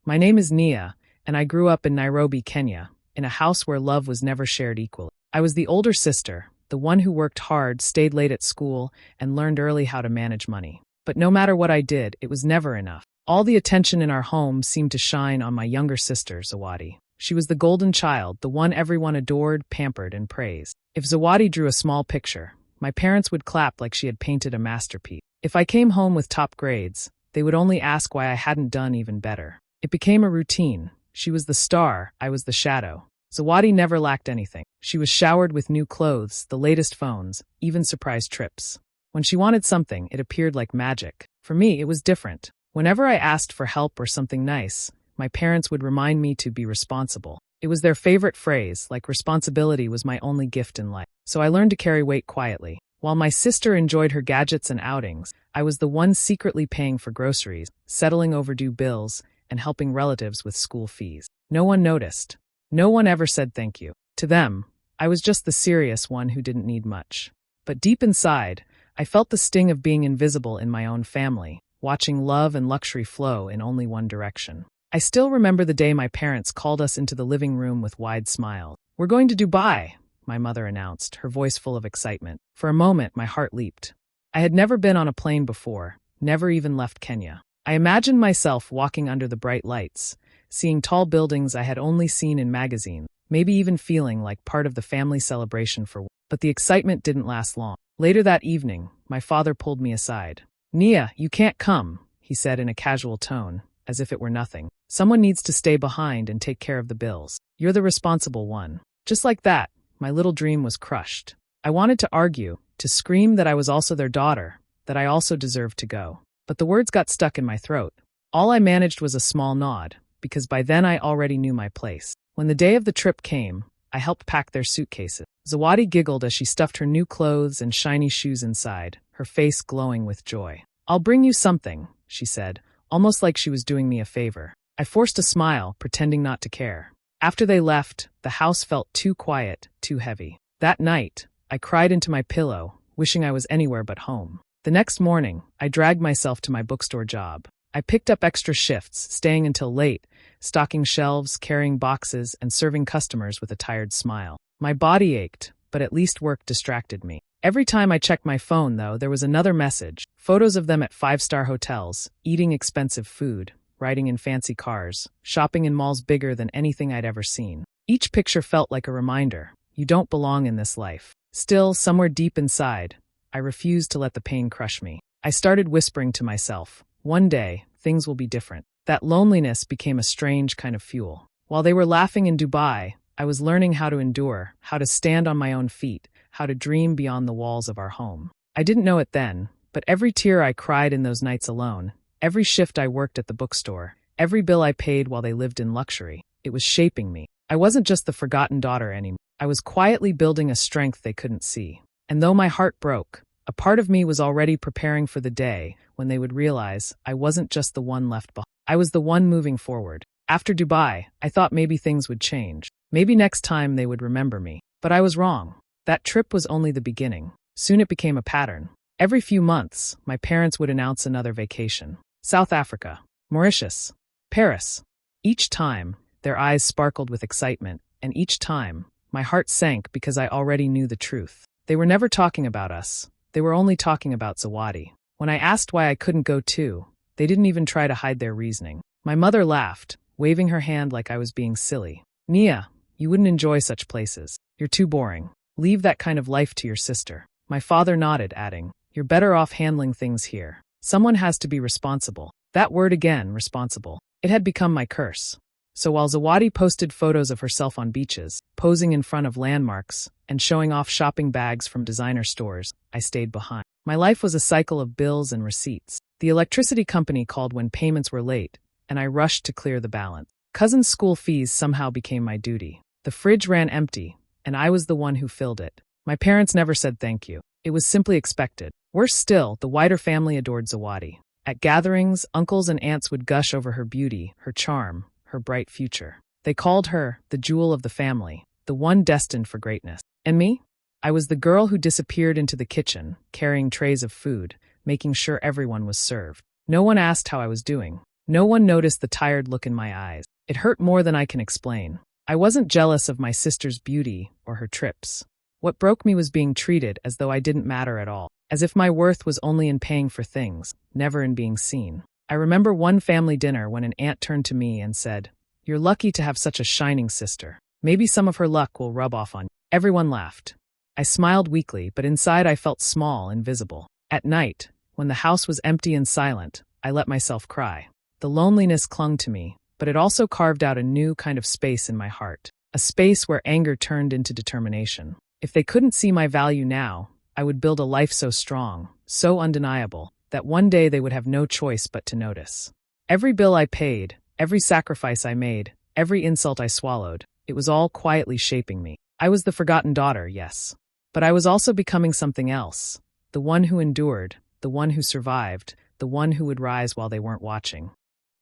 My name is Nia, and I grew up in Nairobi, Kenya, in a house where love was never shared equally. I was the older sister, the one who worked hard, stayed late at school, and learned early how to manage money. But no matter what I did, it was never enough. All the attention in our home seemed to shine on my younger sister, Zawadi. She was the golden child, the one everyone adored, pampered, and praised. If Zawadi drew a small picture, my parents would clap like she had painted a masterpiece. If I came home with top grades, they would only ask why I hadn't done even better. It became a routine. She was the star, I was the shadow. Zawadi never lacked anything. She was showered with new clothes, the latest phones, even surprise trips. When she wanted something, it appeared like magic. For me, it was different. Whenever I asked for help or something nice, my parents would remind me to be responsible. It was their favorite phrase, like responsibility was my only gift in life. So I learned to carry weight quietly. While my sister enjoyed her gadgets and outings, I was the one secretly paying for groceries, settling overdue bills, and helping relatives with school fees. No one noticed. No one ever said thank you. To them, I was just the serious one who didn't need much. But deep inside, I felt the sting of being invisible in my own family, watching love and luxury flow in only one direction. I still remember the day my parents called us into the living room with wide smiles. "We're going to Dubai," my mother announced, her voice full of excitement. For a moment, my heart leaped. I had never been on a plane before, never even left Kenya. I imagined myself walking under the bright lights, seeing tall buildings I had only seen in magazines, maybe even feeling like part of the family celebration for. But the excitement didn't last long. Later that evening, my father pulled me aside. "Nia, you can't come," he said in a casual tone, as if it were nothing. "Someone needs to stay behind and take care of the bills. You're the responsible one." Just like that, my little dream was crushed. I wanted to argue, to scream that I was also their daughter, that I also deserved to go. But the words got stuck in my throat. All I managed was a small nod, because by then I already knew my place. When the day of the trip came, I helped pack their suitcases. Zawadi giggled as she stuffed her new clothes and shiny shoes inside, her face glowing with joy. "I'll bring you something," she said, almost like she was doing me a favor. I forced a smile, pretending not to care. After they left, the house felt too quiet, too heavy. That night, I cried into my pillow, wishing I was anywhere but home. The next morning, I dragged myself to my bookstore job. I picked up extra shifts, staying until late, stocking shelves, carrying boxes, and serving customers with a tired smile. My body ached, but at least work distracted me. Every time I checked my phone, though, there was another message. Photos of them at five-star hotels, eating expensive food, riding in fancy cars, shopping in malls bigger than anything I'd ever seen. Each picture felt like a reminder, you don't belong in this life. Still, somewhere deep inside, I refused to let the pain crush me. I started whispering to myself, one day, things will be different. That loneliness became a strange kind of fuel. While they were laughing in Dubai, I was learning how to endure, how to stand on my own feet, how to dream beyond the walls of our home. I didn't know it then, but every tear I cried in those nights alone, every shift I worked at the bookstore, every bill I paid while they lived in luxury, it was shaping me. I wasn't just the forgotten daughter anymore. I was quietly building a strength they couldn't see. And though my heart broke, a part of me was already preparing for the day when they would realize I wasn't just the one left behind. I was the one moving forward. After Dubai, I thought maybe things would change. Maybe next time they would remember me. But I was wrong. That trip was only the beginning. Soon it became a pattern. Every few months, my parents would announce another vacation. South Africa, Mauritius, Paris. Each time, their eyes sparkled with excitement, and each time, my heart sank because I already knew the truth. They were never talking about us. They were only talking about Zawadi. When I asked why I couldn't go too, they didn't even try to hide their reasoning. My mother laughed, waving her hand like I was being silly. "Nia, you wouldn't enjoy such places. You're too boring. Leave that kind of life to your sister." My father nodded, adding, "You're better off handling things here. Someone has to be responsible." That word again, responsible. It had become my curse. So while Zawadi posted photos of herself on beaches, posing in front of landmarks, and showing off shopping bags from designer stores, I stayed behind. My life was a cycle of bills and receipts. The electricity company called when payments were late, and I rushed to clear the balance. Cousins' school fees somehow became my duty. The fridge ran empty, and I was the one who filled it. My parents never said thank you. It was simply expected. Worse still, the wider family adored Zawadi. At gatherings, uncles and aunts would gush over her beauty, her charm, her bright future. They called her the jewel of the family, the one destined for greatness. And me? I was the girl who disappeared into the kitchen, carrying trays of food, making sure everyone was served. No one asked how I was doing. No one noticed the tired look in my eyes. It hurt more than I can explain. I wasn't jealous of my sister's beauty or her trips. What broke me was being treated as though I didn't matter at all, as if my worth was only in paying for things, never in being seen. I remember one family dinner when an aunt turned to me and said, "You're lucky to have such a shining sister. Maybe some of her luck will rub off on you." Everyone laughed. I smiled weakly, but inside I felt small and visible. At night, when the house was empty and silent, I let myself cry. The loneliness clung to me, but it also carved out a new kind of space in my heart, a space where anger turned into determination. If they couldn't see my value now, I would build a life so strong, so undeniable, that one day they would have no choice but to notice. Every bill I paid, every sacrifice I made, every insult I swallowed, it was all quietly shaping me. I was the forgotten daughter, yes. But I was also becoming something else. The one who endured, the one who survived, the one who would rise while they weren't watching.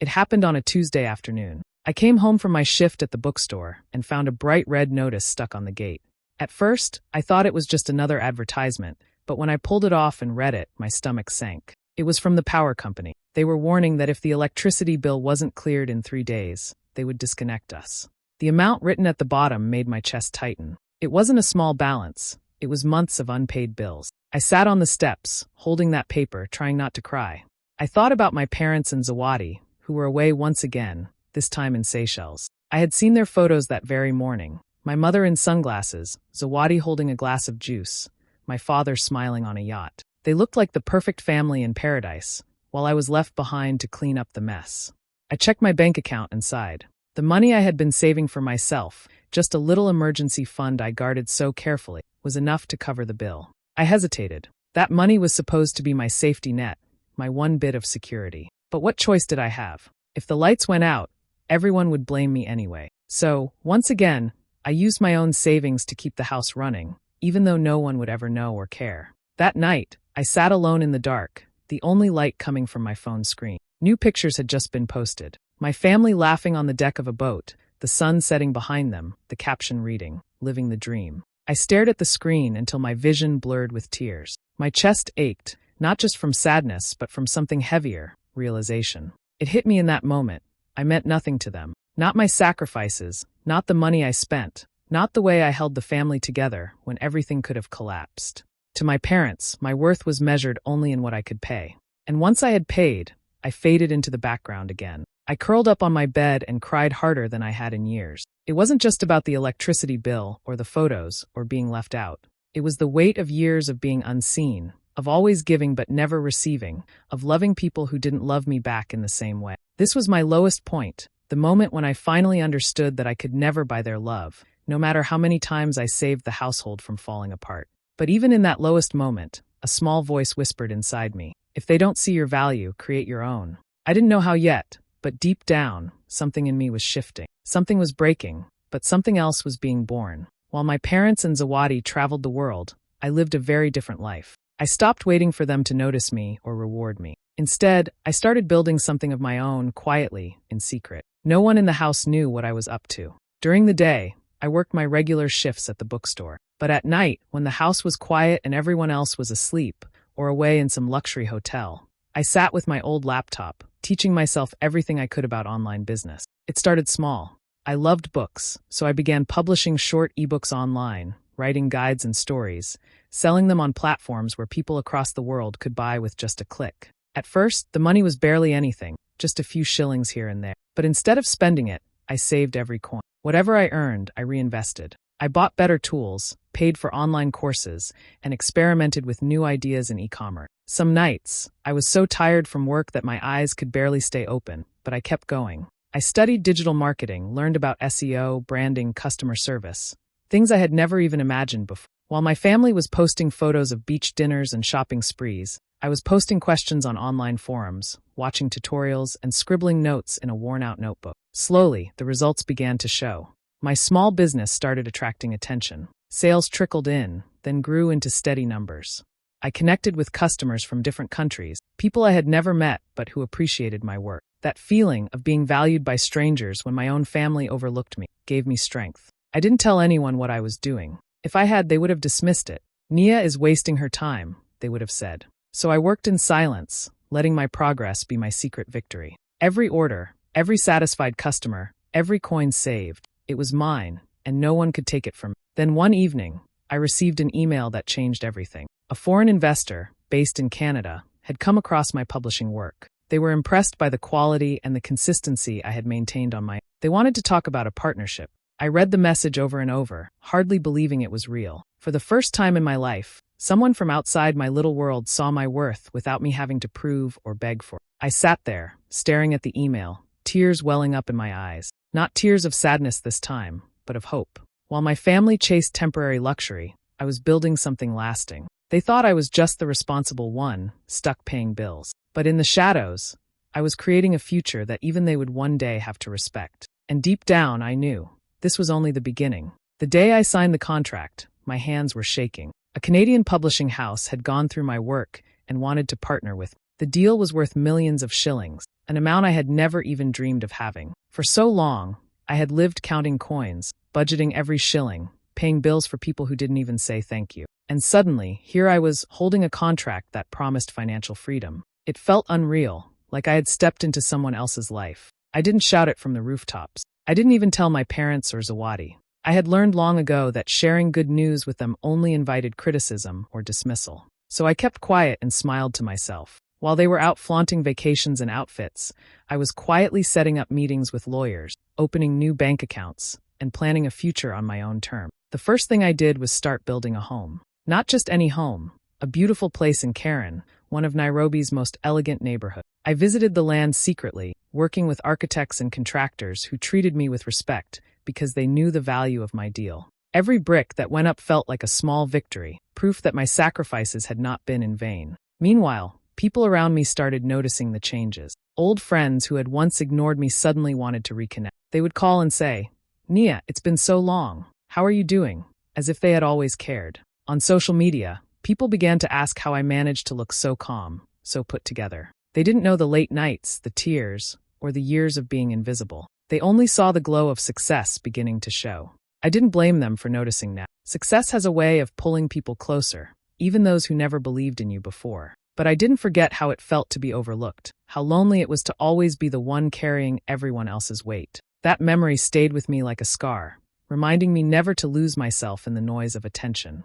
It happened on a Tuesday afternoon. I came home from my shift at the bookstore and found a bright red notice stuck on the gate. At first, I thought it was just another advertisement, but when I pulled it off and read it, my stomach sank. It was from the power company. They were warning that if the electricity bill wasn't cleared in 3 days, they would disconnect us. The amount written at the bottom made my chest tighten. It wasn't a small balance. It was months of unpaid bills. I sat on the steps, holding that paper, trying not to cry. I thought about my parents in Zawadi, who were away once again, this time in Seychelles. I had seen their photos that very morning. My mother in sunglasses, Zawadi holding a glass of juice, my father smiling on a yacht. They looked like the perfect family in paradise, while I was left behind to clean up the mess. I checked my bank account and sighed. The money I had been saving for myself, just a little emergency fund I guarded so carefully, was enough to cover the bill. I hesitated. That money was supposed to be my safety net, my one bit of security. But what choice did I have? If the lights went out, everyone would blame me anyway. So, once again, I used my own savings to keep the house running, even though no one would ever know or care. That night, I sat alone in the dark, the only light coming from my phone screen. New pictures had just been posted. My family laughing on the deck of a boat, the sun setting behind them, the caption reading, "Living the Dream." I stared at the screen until my vision blurred with tears. My chest ached, not just from sadness but from something heavier, realization. It hit me in that moment. I meant nothing to them. Not my sacrifices, not the money I spent, not the way I held the family together when everything could have collapsed. To my parents, my worth was measured only in what I could pay. And once I had paid, I faded into the background again. I curled up on my bed and cried harder than I had in years. It wasn't just about the electricity bill or the photos or being left out. It was the weight of years of being unseen, of always giving but never receiving, of loving people who didn't love me back in the same way. This was my lowest point, the moment when I finally understood that I could never buy their love, no matter how many times I saved the household from falling apart. But even in that lowest moment, a small voice whispered inside me, "If they don't see your value, create your own." I didn't know how yet, but deep down, something in me was shifting. Something was breaking, but something else was being born. While my parents and Zawadi traveled the world, I lived a very different life. I stopped waiting for them to notice me or reward me. Instead, I started building something of my own, quietly, in secret. No one in the house knew what I was up to. During the day, I worked my regular shifts at the bookstore. But at night, when the house was quiet and everyone else was asleep, or away in some luxury hotel, I sat with my old laptop, teaching myself everything I could about online business. It started small. I loved books, so I began publishing short ebooks online, writing guides and stories, selling them on platforms where people across the world could buy with just a click. At first, the money was barely anything, just a few shillings here and there. But instead of spending it, I saved every coin. Whatever I earned, I reinvested. I bought better tools, paid for online courses, and experimented with new ideas in e-commerce. Some nights, I was so tired from work that my eyes could barely stay open, but I kept going. I studied digital marketing, learned about SEO, branding, customer service, things I had never even imagined before. While my family was posting photos of beach dinners and shopping sprees, I was posting questions on online forums, watching tutorials, and scribbling notes in a worn-out notebook. Slowly, the results began to show. My small business started attracting attention. Sales trickled in, then grew into steady numbers. I connected with customers from different countries, people I had never met but who appreciated my work. That feeling of being valued by strangers when my own family overlooked me gave me strength. I didn't tell anyone what I was doing. If I had, they would have dismissed it. Nia is wasting her time, they would have said. So I worked in silence, letting my progress be my secret victory. Every order, every satisfied customer, every coin saved. It was mine, and no one could take it from me. Then one evening, I received an email that changed everything. A foreign investor, based in Canada, had come across my publishing work. They were impressed by the quality and the consistency I had maintained on my own. They wanted to talk about a partnership. I read the message over and over, hardly believing it was real. For the first time in my life, someone from outside my little world saw my worth without me having to prove or beg for it. I sat there, staring at the email, tears welling up in my eyes. Not tears of sadness this time, but of hope. While my family chased temporary luxury, I was building something lasting. They thought I was just the responsible one, stuck paying bills. But in the shadows, I was creating a future that even they would one day have to respect. And deep down, I knew this was only the beginning. The day I signed the contract, my hands were shaking. A Canadian publishing house had gone through my work and wanted to partner with me. The deal was worth millions of shillings, an amount I had never even dreamed of having. For so long, I had lived counting coins, budgeting every shilling, paying bills for people who didn't even say thank you. And suddenly, here I was holding a contract that promised financial freedom. It felt unreal, like I had stepped into someone else's life. I didn't shout it from the rooftops. I didn't even tell my parents or Zawadi. I had learned long ago that sharing good news with them only invited criticism or dismissal. So I kept quiet and smiled to myself. While they were out flaunting vacations and outfits, I was quietly setting up meetings with lawyers, opening new bank accounts, and planning a future on my own terms. The first thing I did was start building a home. Not just any home, a beautiful place in Karen, one of Nairobi's most elegant neighborhoods. I visited the land secretly, working with architects and contractors who treated me with respect because they knew the value of my deal. Every brick that went up felt like a small victory, proof that my sacrifices had not been in vain. Meanwhile, people around me started noticing the changes. Old friends who had once ignored me suddenly wanted to reconnect. They would call and say, "Nia, it's been so long. How are you doing?" As if they had always cared. On social media, people began to ask how I managed to look so calm, so put together. They didn't know the late nights, the tears, or the years of being invisible. They only saw the glow of success beginning to show. I didn't blame them for noticing that. Success has a way of pulling people closer, even those who never believed in you before. But I didn't forget how it felt to be overlooked, how lonely it was to always be the one carrying everyone else's weight. That memory stayed with me like a scar, reminding me never to lose myself in the noise of attention.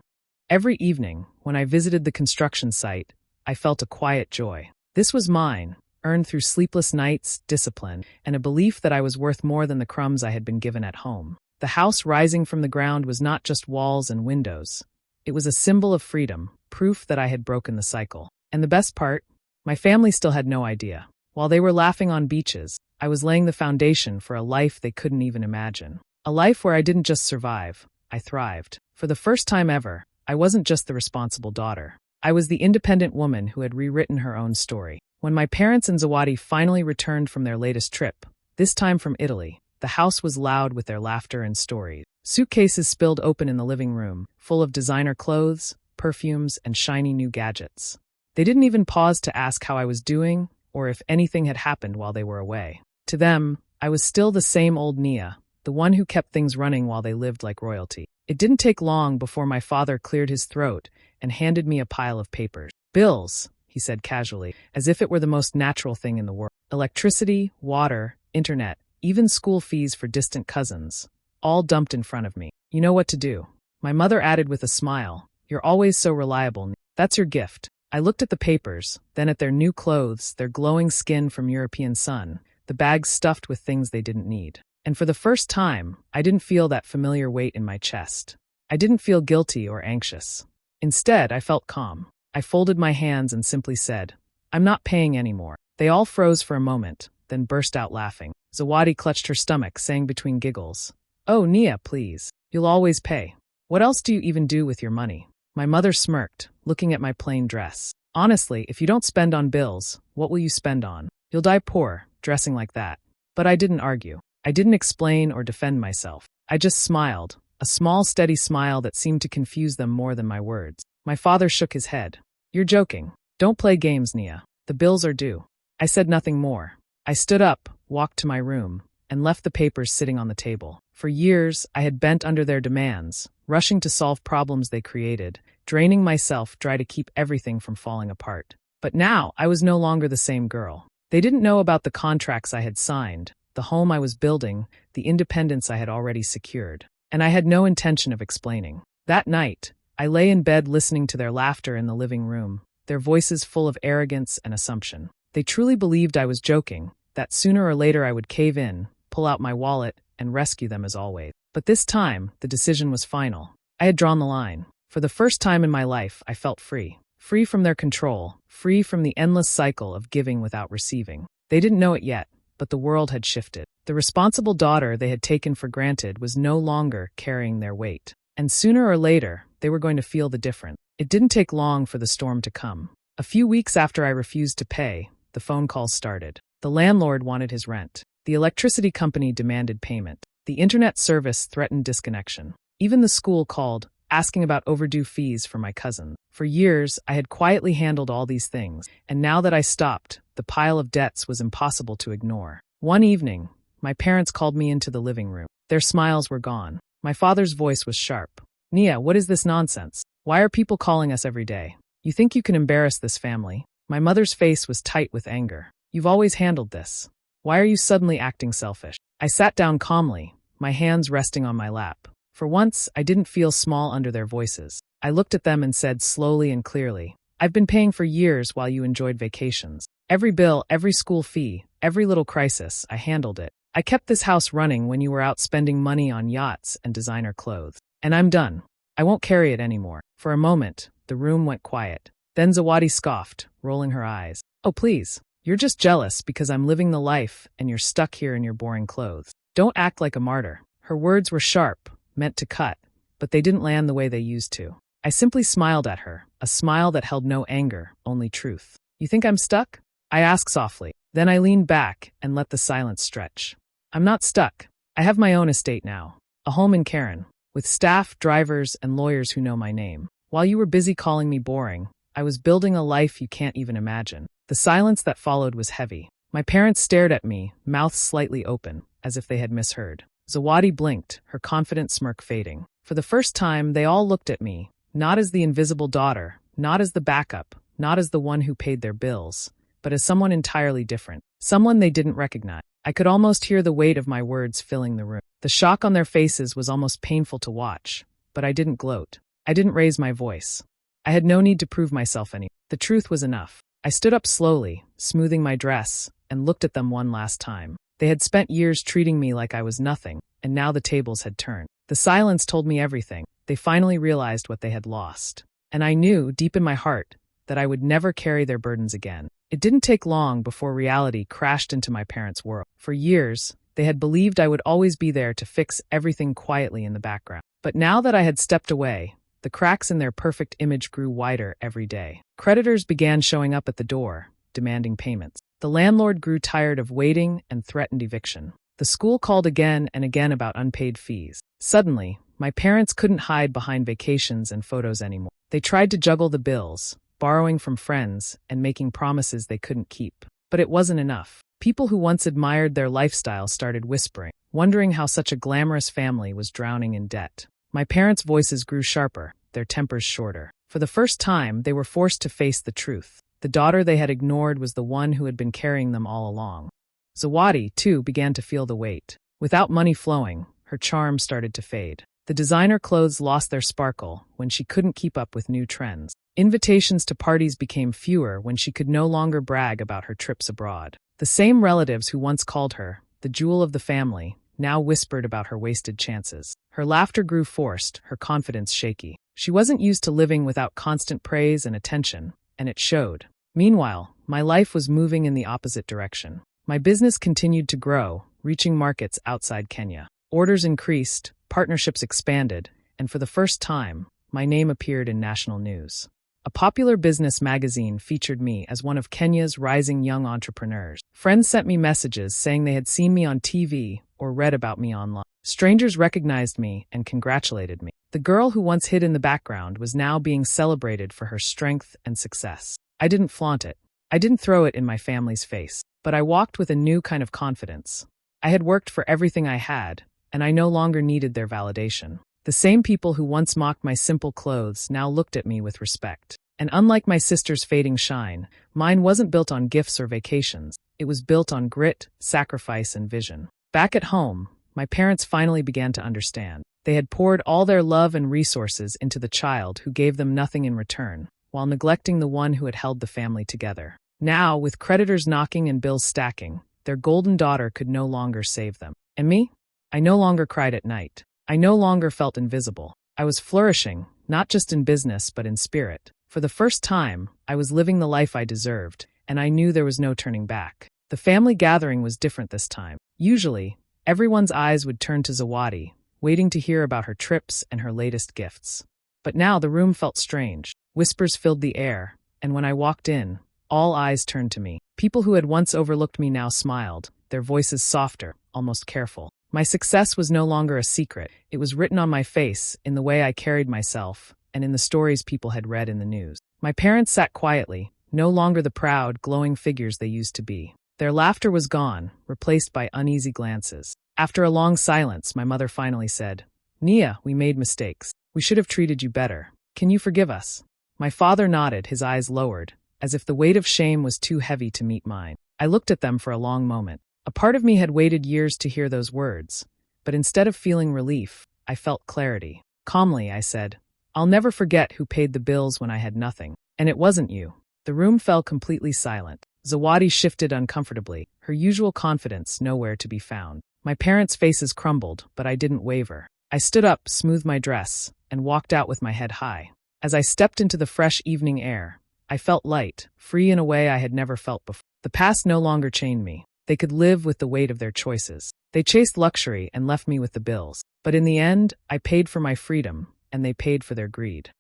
Every evening, when I visited the construction site, I felt a quiet joy. This was mine, earned through sleepless nights, discipline, and a belief that I was worth more than the crumbs I had been given at home. The house rising from the ground was not just walls and windows. It was a symbol of freedom, proof that I had broken the cycle. And the best part, my family still had no idea. While they were laughing on beaches, I was laying the foundation for a life they couldn't even imagine. A life where I didn't just survive, I thrived. For the first time ever, I wasn't just the responsible daughter. I was the independent woman who had rewritten her own story. When my parents and Zawadi finally returned from their latest trip, this time from Italy, the house was loud with their laughter and stories. Suitcases spilled open in the living room, full of designer clothes, perfumes, and shiny new gadgets. They didn't even pause to ask how I was doing or if anything had happened while they were away. To them, I was still the same old Nia, the one who kept things running while they lived like royalty. It didn't take long before my father cleared his throat and handed me a pile of papers. "Bills," he said casually, as if it were the most natural thing in the world. Electricity, water, internet, even school fees for distant cousins, all dumped in front of me. "You know what to do," my mother added with a smile. "You're always so reliable. That's your gift." I looked at the papers, then at their new clothes, their glowing skin from European sun, the bags stuffed with things they didn't need. And for the first time, I didn't feel that familiar weight in my chest. I didn't feel guilty or anxious. Instead, I felt calm. I folded my hands and simply said, "I'm not paying anymore." They all froze for a moment, then burst out laughing. Zawadi clutched her stomach, saying between giggles, "Oh, Nia, please. You'll always pay. What else do you even do with your money?" My mother smirked, looking at my plain dress. "Honestly, if you don't spend on bills, what will you spend on? You'll die poor, dressing like that." But I didn't argue. I didn't explain or defend myself. I just smiled, a small, steady smile that seemed to confuse them more than my words. My father shook his head. "You're joking. Don't play games, Nia. The bills are due." I said nothing more. I stood up, walked to my room, and left the papers sitting on the table. For years, I had bent under their demands, rushing to solve problems they created, draining myself dry to keep everything from falling apart. But now, I was no longer the same girl. They didn't know about the contracts I had signed, the home I was building, the independence I had already secured. And I had no intention of explaining. That night, I lay in bed listening to their laughter in the living room, their voices full of arrogance and assumption. They truly believed I was joking, that sooner or later I would cave in, pull out my wallet, and rescue them as always. But this time, the decision was final. I had drawn the line. For the first time in my life, I felt free. Free from their control, free from the endless cycle of giving without receiving. They didn't know it yet, but the world had shifted. The responsible daughter they had taken for granted was no longer carrying their weight. And sooner or later, they were going to feel the difference. It didn't take long for the storm to come. A few weeks after I refused to pay, the phone calls started. The landlord wanted his rent. The electricity company demanded payment. The internet service threatened disconnection. Even the school called, asking about overdue fees for my cousin. For years, I had quietly handled all these things, and now that I stopped, the pile of debts was impossible to ignore. One evening, my parents called me into the living room. Their smiles were gone. My father's voice was sharp. "Nia, what is this nonsense? Why are people calling us every day? You think you can embarrass this family?" My mother's face was tight with anger. "You've always handled this. Why are you suddenly acting selfish?" I sat down calmly, my hands resting on my lap. For once, I didn't feel small under their voices. I looked at them and said slowly and clearly, "I've been paying for years while you enjoyed vacations. Every bill, every school fee, every little crisis, I handled it. I kept this house running when you were out spending money on yachts and designer clothes. And I'm done. I won't carry it anymore." For a moment, the room went quiet. Then Zawadi scoffed, rolling her eyes. "Oh, please. You're just jealous because I'm living the life and you're stuck here in your boring clothes. Don't act like a martyr." Her words were sharp, meant to cut, but they didn't land the way they used to. I simply smiled at her, a smile that held no anger, only truth. "You think I'm stuck?" I asked softly. Then I leaned back and let the silence stretch. "I'm not stuck. I have my own estate now, a home in Karen, with staff, drivers, and lawyers who know my name. While you were busy calling me boring, I was building a life you can't even imagine." The silence that followed was heavy. My parents stared at me, mouths slightly open, as if they had misheard. Zawadi blinked, her confident smirk fading. For the first time, they all looked at me, not as the invisible daughter, not as the backup, not as the one who paid their bills, but as someone entirely different, someone they didn't recognize. I could almost hear the weight of my words filling the room. The shock on their faces was almost painful to watch, but I didn't gloat. I didn't raise my voice. I had no need to prove myself any. The truth was enough. I stood up slowly, smoothing my dress, and looked at them one last time. They had spent years treating me like I was nothing, and now the tables had turned. The silence told me everything. They finally realized what they had lost. And I knew, deep in my heart, that I would never carry their burdens again. It didn't take long before reality crashed into my parents' world. For years, they had believed I would always be there to fix everything quietly in the background. But now that I had stepped away, the cracks in their perfect image grew wider every day. Creditors began showing up at the door, demanding payments. The landlord grew tired of waiting and threatened eviction. The school called again and again about unpaid fees. Suddenly, my parents couldn't hide behind vacations and photos anymore. They tried to juggle the bills, borrowing from friends and making promises they couldn't keep. But it wasn't enough. People who once admired their lifestyle started whispering, wondering how such a glamorous family was drowning in debt. My parents' voices grew sharper, their tempers shorter. For the first time, they were forced to face the truth. The daughter they had ignored was the one who had been carrying them all along. Zawadi, too, began to feel the weight. Without money flowing, her charm started to fade. The designer clothes lost their sparkle when she couldn't keep up with new trends. Invitations to parties became fewer when she could no longer brag about her trips abroad. The same relatives who once called her the jewel of the family now whispered about her wasted chances. Her laughter grew forced, her confidence shaky. She wasn't used to living without constant praise and attention, and it showed. Meanwhile, my life was moving in the opposite direction. My business continued to grow, reaching markets outside Kenya. Orders increased, partnerships expanded, and for the first time, my name appeared in national news. A popular business magazine featured me as one of Kenya's rising young entrepreneurs. Friends sent me messages saying they had seen me on TV or read about me online. Strangers recognized me and congratulated me. The girl who once hid in the background was now being celebrated for her strength and success. I didn't flaunt it. I didn't throw it in my family's face, but I walked with a new kind of confidence. I had worked for everything I had, and I no longer needed their validation. The same people who once mocked my simple clothes now looked at me with respect. And unlike my sister's fading shine, mine wasn't built on gifts or vacations. It was built on grit, sacrifice, and vision. Back at home, my parents finally began to understand. They had poured all their love and resources into the child who gave them nothing in return, while neglecting the one who had held the family together. Now, with creditors knocking and bills stacking, their golden daughter could no longer save them. And me? I no longer cried at night. I no longer felt invisible. I was flourishing, not just in business but in spirit. For the first time, I was living the life I deserved, and I knew there was no turning back. The family gathering was different this time. Usually, everyone's eyes would turn to Zawadi, waiting to hear about her trips and her latest gifts. But now the room felt strange. Whispers filled the air, and when I walked in, all eyes turned to me. People who had once overlooked me now smiled, their voices softer, almost careful. My success was no longer a secret. It was written on my face, in the way I carried myself, and in the stories people had read in the news. My parents sat quietly, no longer the proud, glowing figures they used to be. Their laughter was gone, replaced by uneasy glances. After a long silence, my mother finally said, "Nia, we made mistakes. We should have treated you better. Can you forgive us?" My father nodded, his eyes lowered, as if the weight of shame was too heavy to meet mine. I looked at them for a long moment. A part of me had waited years to hear those words, but instead of feeling relief, I felt clarity. Calmly, I said, "I'll never forget who paid the bills when I had nothing. And it wasn't you." The room fell completely silent. Zawadi shifted uncomfortably, her usual confidence nowhere to be found. My parents' faces crumbled, but I didn't waver. I stood up, smoothed my dress, and walked out with my head high. As I stepped into the fresh evening air, I felt light, free in a way I had never felt before. The past no longer chained me. They could live with the weight of their choices. They chased luxury and left me with the bills. But in the end, I paid for my freedom, and they paid for their greed.